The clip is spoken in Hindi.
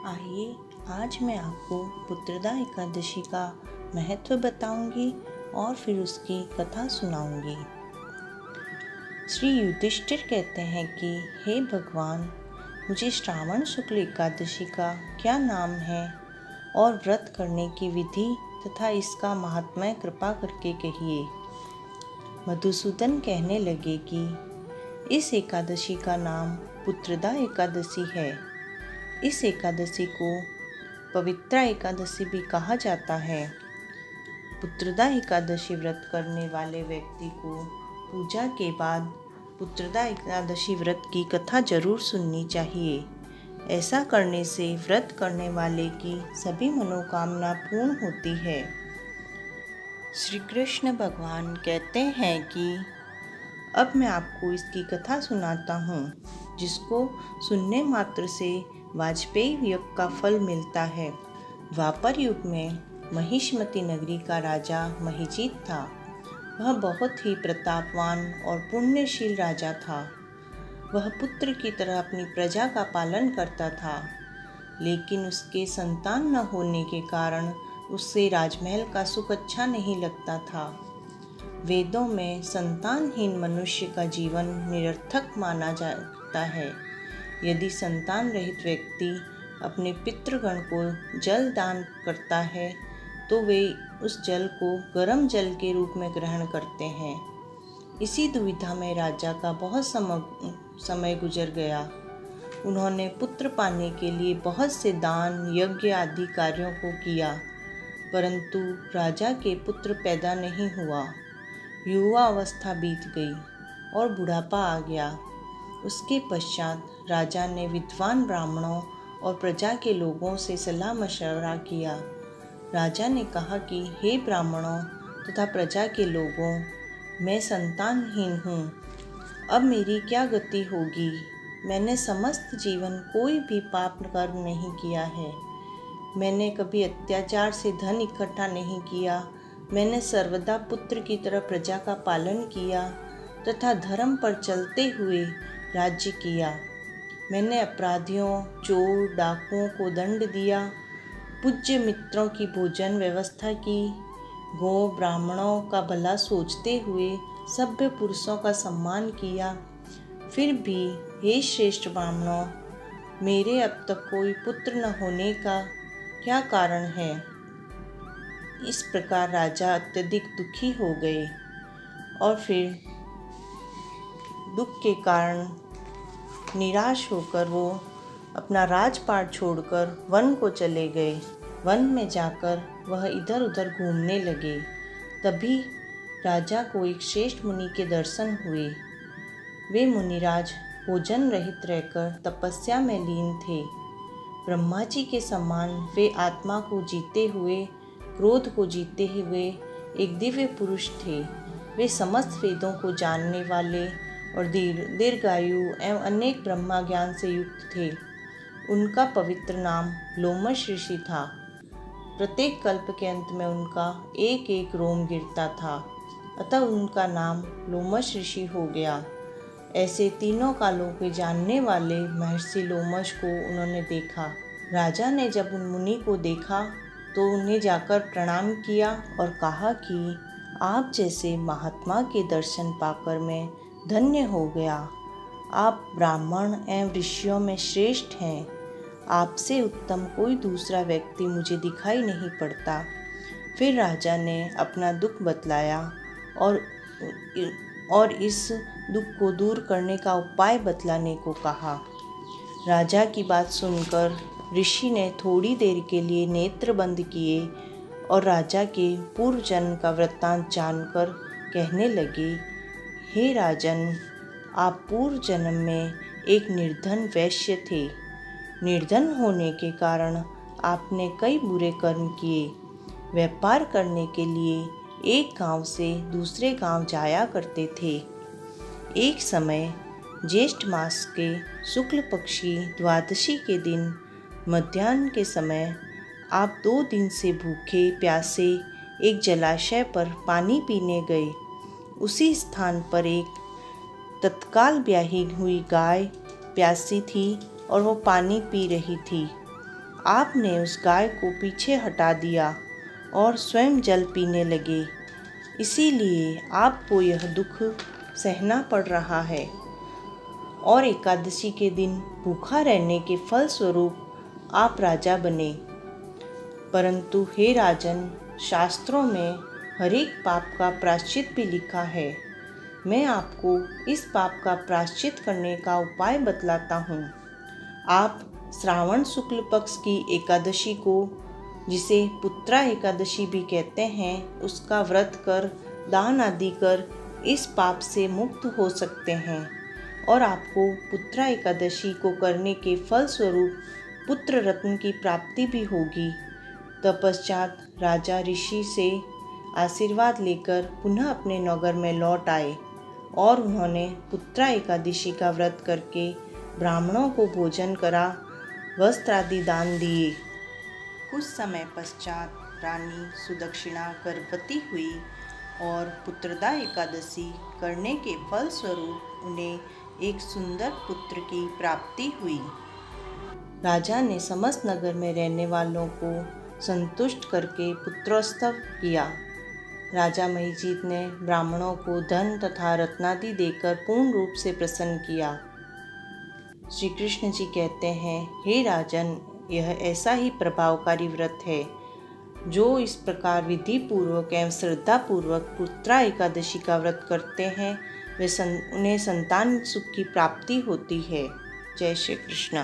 आइए आज मैं आपको पुत्रदा एकादशी का महत्व बताऊंगी और फिर उसकी कथा सुनाऊंगी। श्री युधिष्ठिर कहते हैं कि हे भगवान, मुझे श्रावण शुक्ल एकादशी का क्या नाम है और व्रत करने की विधि तथा इसका महात्म्य कृपा करके कहिए। मधुसूदन कहने लगे कि इस एकादशी का नाम पुत्रदा एकादशी है। इस एकादशी को पवित्रा एकादशी भी कहा जाता है। पुत्रदा एकादशी व्रत करने वाले व्यक्ति को पूजा के बाद पुत्रदा एकादशी व्रत की कथा जरूर सुननी चाहिए। ऐसा करने से व्रत करने वाले की सभी मनोकामना पूर्ण होती है। श्री कृष्ण भगवान कहते हैं कि अब मैं आपको इसकी कथा सुनाता हूँ, जिसको सुनने मात्र से वाजपेयी यज्ञ का फल मिलता है। द्वापर युग में महिष्मती नगरी का राजा महिजीत था। वह बहुत ही प्रतापवान और पुण्यशील राजा था। वह पुत्र की तरह अपनी प्रजा का पालन करता था, लेकिन उसके संतान न होने के कारण उससे राजमहल का सुख अच्छा नहीं लगता था। वेदों में संतानहीन मनुष्य का जीवन निरर्थक माना जाता है। यदि संतान रहित व्यक्ति अपने पितृगण को जल दान करता है तो वे उस जल को गर्म जल के रूप में ग्रहण करते हैं। इसी दुविधा में राजा का बहुत समय गुजर गया। उन्होंने पुत्र पाने के लिए बहुत से दान यज्ञ आदि कार्यों को किया, परंतु राजा के पुत्र पैदा नहीं हुआ। युवा अवस्था बीत गई और बुढ़ापा आ गया। उसके पश्चात राजा ने विद्वान ब्राह्मणों और प्रजा के लोगों से सलाह मशवरा किया। राजा ने कहा कि हे ब्राह्मणों तथा प्रजा के लोगों, मैं संतानहीन हूँ। अब मेरी क्या गति होगी? मैंने समस्त जीवन कोई भी पाप कर्म नहीं किया है। मैंने कभी अत्याचार से धन इकट्ठा नहीं किया। मैंने सर्वदा पुत्र की तरह प्रजा का पालन किया तथा धर्म पर चलते हुए राज्य किया। मैंने अपराधियों, चोर, डाकुओं को दंड दिया, पूज्य मित्रों की भोजन व्यवस्था की, गौ ब्राह्मणों का भला सोचते हुए सभ्य पुरुषों का सम्मान किया। फिर भी हे श्रेष्ठ ब्राह्मणों, मेरे अब तक कोई पुत्र न होने का क्या कारण है? इस प्रकार राजा अत्यधिक दुखी हो गए और फिर दुख के कारण निराश होकर वो अपना राजपाट छोड़कर वन को चले गए। वन में जाकर वह इधर उधर घूमने लगे। तभी राजा को एक श्रेष्ठ मुनि के दर्शन हुए। वे मुनिराज भोजन रहित रहकर तपस्या में लीन थे। ब्रह्मा जी के समान वे आत्मा को जीते हुए, क्रोध को जीते हुए एक दिव्य पुरुष थे। वे समस्त वेदों को जानने वाले और दीर्घायु एवं अनेक ब्रह्मा ज्ञान से युक्त थे। उनका पवित्र नाम लोमश ऋषि था। प्रत्येक कल्प के अंत में उनका एक एक रोम गिरता था, अतः उनका नाम लोमश ऋषि हो गया। ऐसे तीनों कालों के जानने वाले महर्षि लोमश को उन्होंने देखा। राजा ने जब उन मुनि को देखा तो उन्हें जाकर प्रणाम किया और कहा कि आप जैसे महात्मा के दर्शन पाकर मैं धन्य हो गया। आप ब्राह्मण एवं ऋषियों में श्रेष्ठ हैं। आपसे उत्तम कोई दूसरा व्यक्ति मुझे दिखाई नहीं पड़ता। फिर राजा ने अपना दुख बतलाया और इस दुख को दूर करने का उपाय बतलाने को कहा। राजा की बात सुनकर ऋषि ने थोड़ी देर के लिए नेत्र बंद किए और राजा के पूर्व जन्म का वृत्तांत जानकर कहने लगे, हे राजन, आप पूर्व जन्म में एक निर्धन वैश्य थे। निर्धन होने के कारण आपने कई बुरे कर्म किए। व्यापार करने के लिए एक गांव से दूसरे गांव जाया करते थे। एक समय ज्येष्ठ मास के शुक्ल पक्षी द्वादशी के दिन मध्याह्न के समय आप 2 दिन से भूखे प्यासे एक जलाशय पर पानी पीने गए। उसी स्थान पर एक तत्काल ब्याही हुई गाय प्यासी थी और वो पानी पी रही थी। आपने उस गाय को पीछे हटा दिया और स्वयं जल पीने लगे, इसीलिए आपको यह दुख सहना पड़ रहा है। और एकादशी के दिन भूखा रहने के फलस्वरूप आप राजा बने। परंतु हे राजन, शास्त्रों में हर एक पाप का प्रायश्चित भी लिखा है। मैं आपको इस पाप का प्रायश्चित करने का उपाय बतलाता हूँ। आप श्रावण शुक्ल पक्ष की एकादशी को, जिसे पुत्रा एकादशी भी कहते हैं, उसका व्रत कर, दान आदि कर इस पाप से मुक्त हो सकते हैं। और आपको पुत्रा एकादशी को करने के फलस्वरूप पुत्र रत्न की प्राप्ति भी होगी। तत्पश्चात राजा ऋषि से आशीर्वाद लेकर पुनः अपने नगर में लौट आए और उन्होंने पुत्रा एकादशी का व्रत करके ब्राह्मणों को भोजन करा, वस्त्र आदि दान दिए। कुछ समय पश्चात रानी सुदक्षिणा गर्भवती हुई और पुत्रदा एकादशी करने के फलस्वरूप उन्हें एक सुंदर पुत्र की प्राप्ति हुई। राजा ने समस्त नगर में रहने वालों को संतुष्ट करके पुत्रोत्सव किया। राजा महिजीत ने ब्राह्मणों को धन तथा रत्नादि देकर पूर्ण रूप से प्रसन्न किया। श्री कृष्ण जी कहते हैं, हे राजन, यह ऐसा ही प्रभावकारी व्रत है। जो इस प्रकार विधि पूर्वक एवं श्रद्धा पूर्वक पुत्रा एकादशी का व्रत करते हैं, वे उन्हें संतान सुख की प्राप्ति होती है। जय श्री कृष्ण।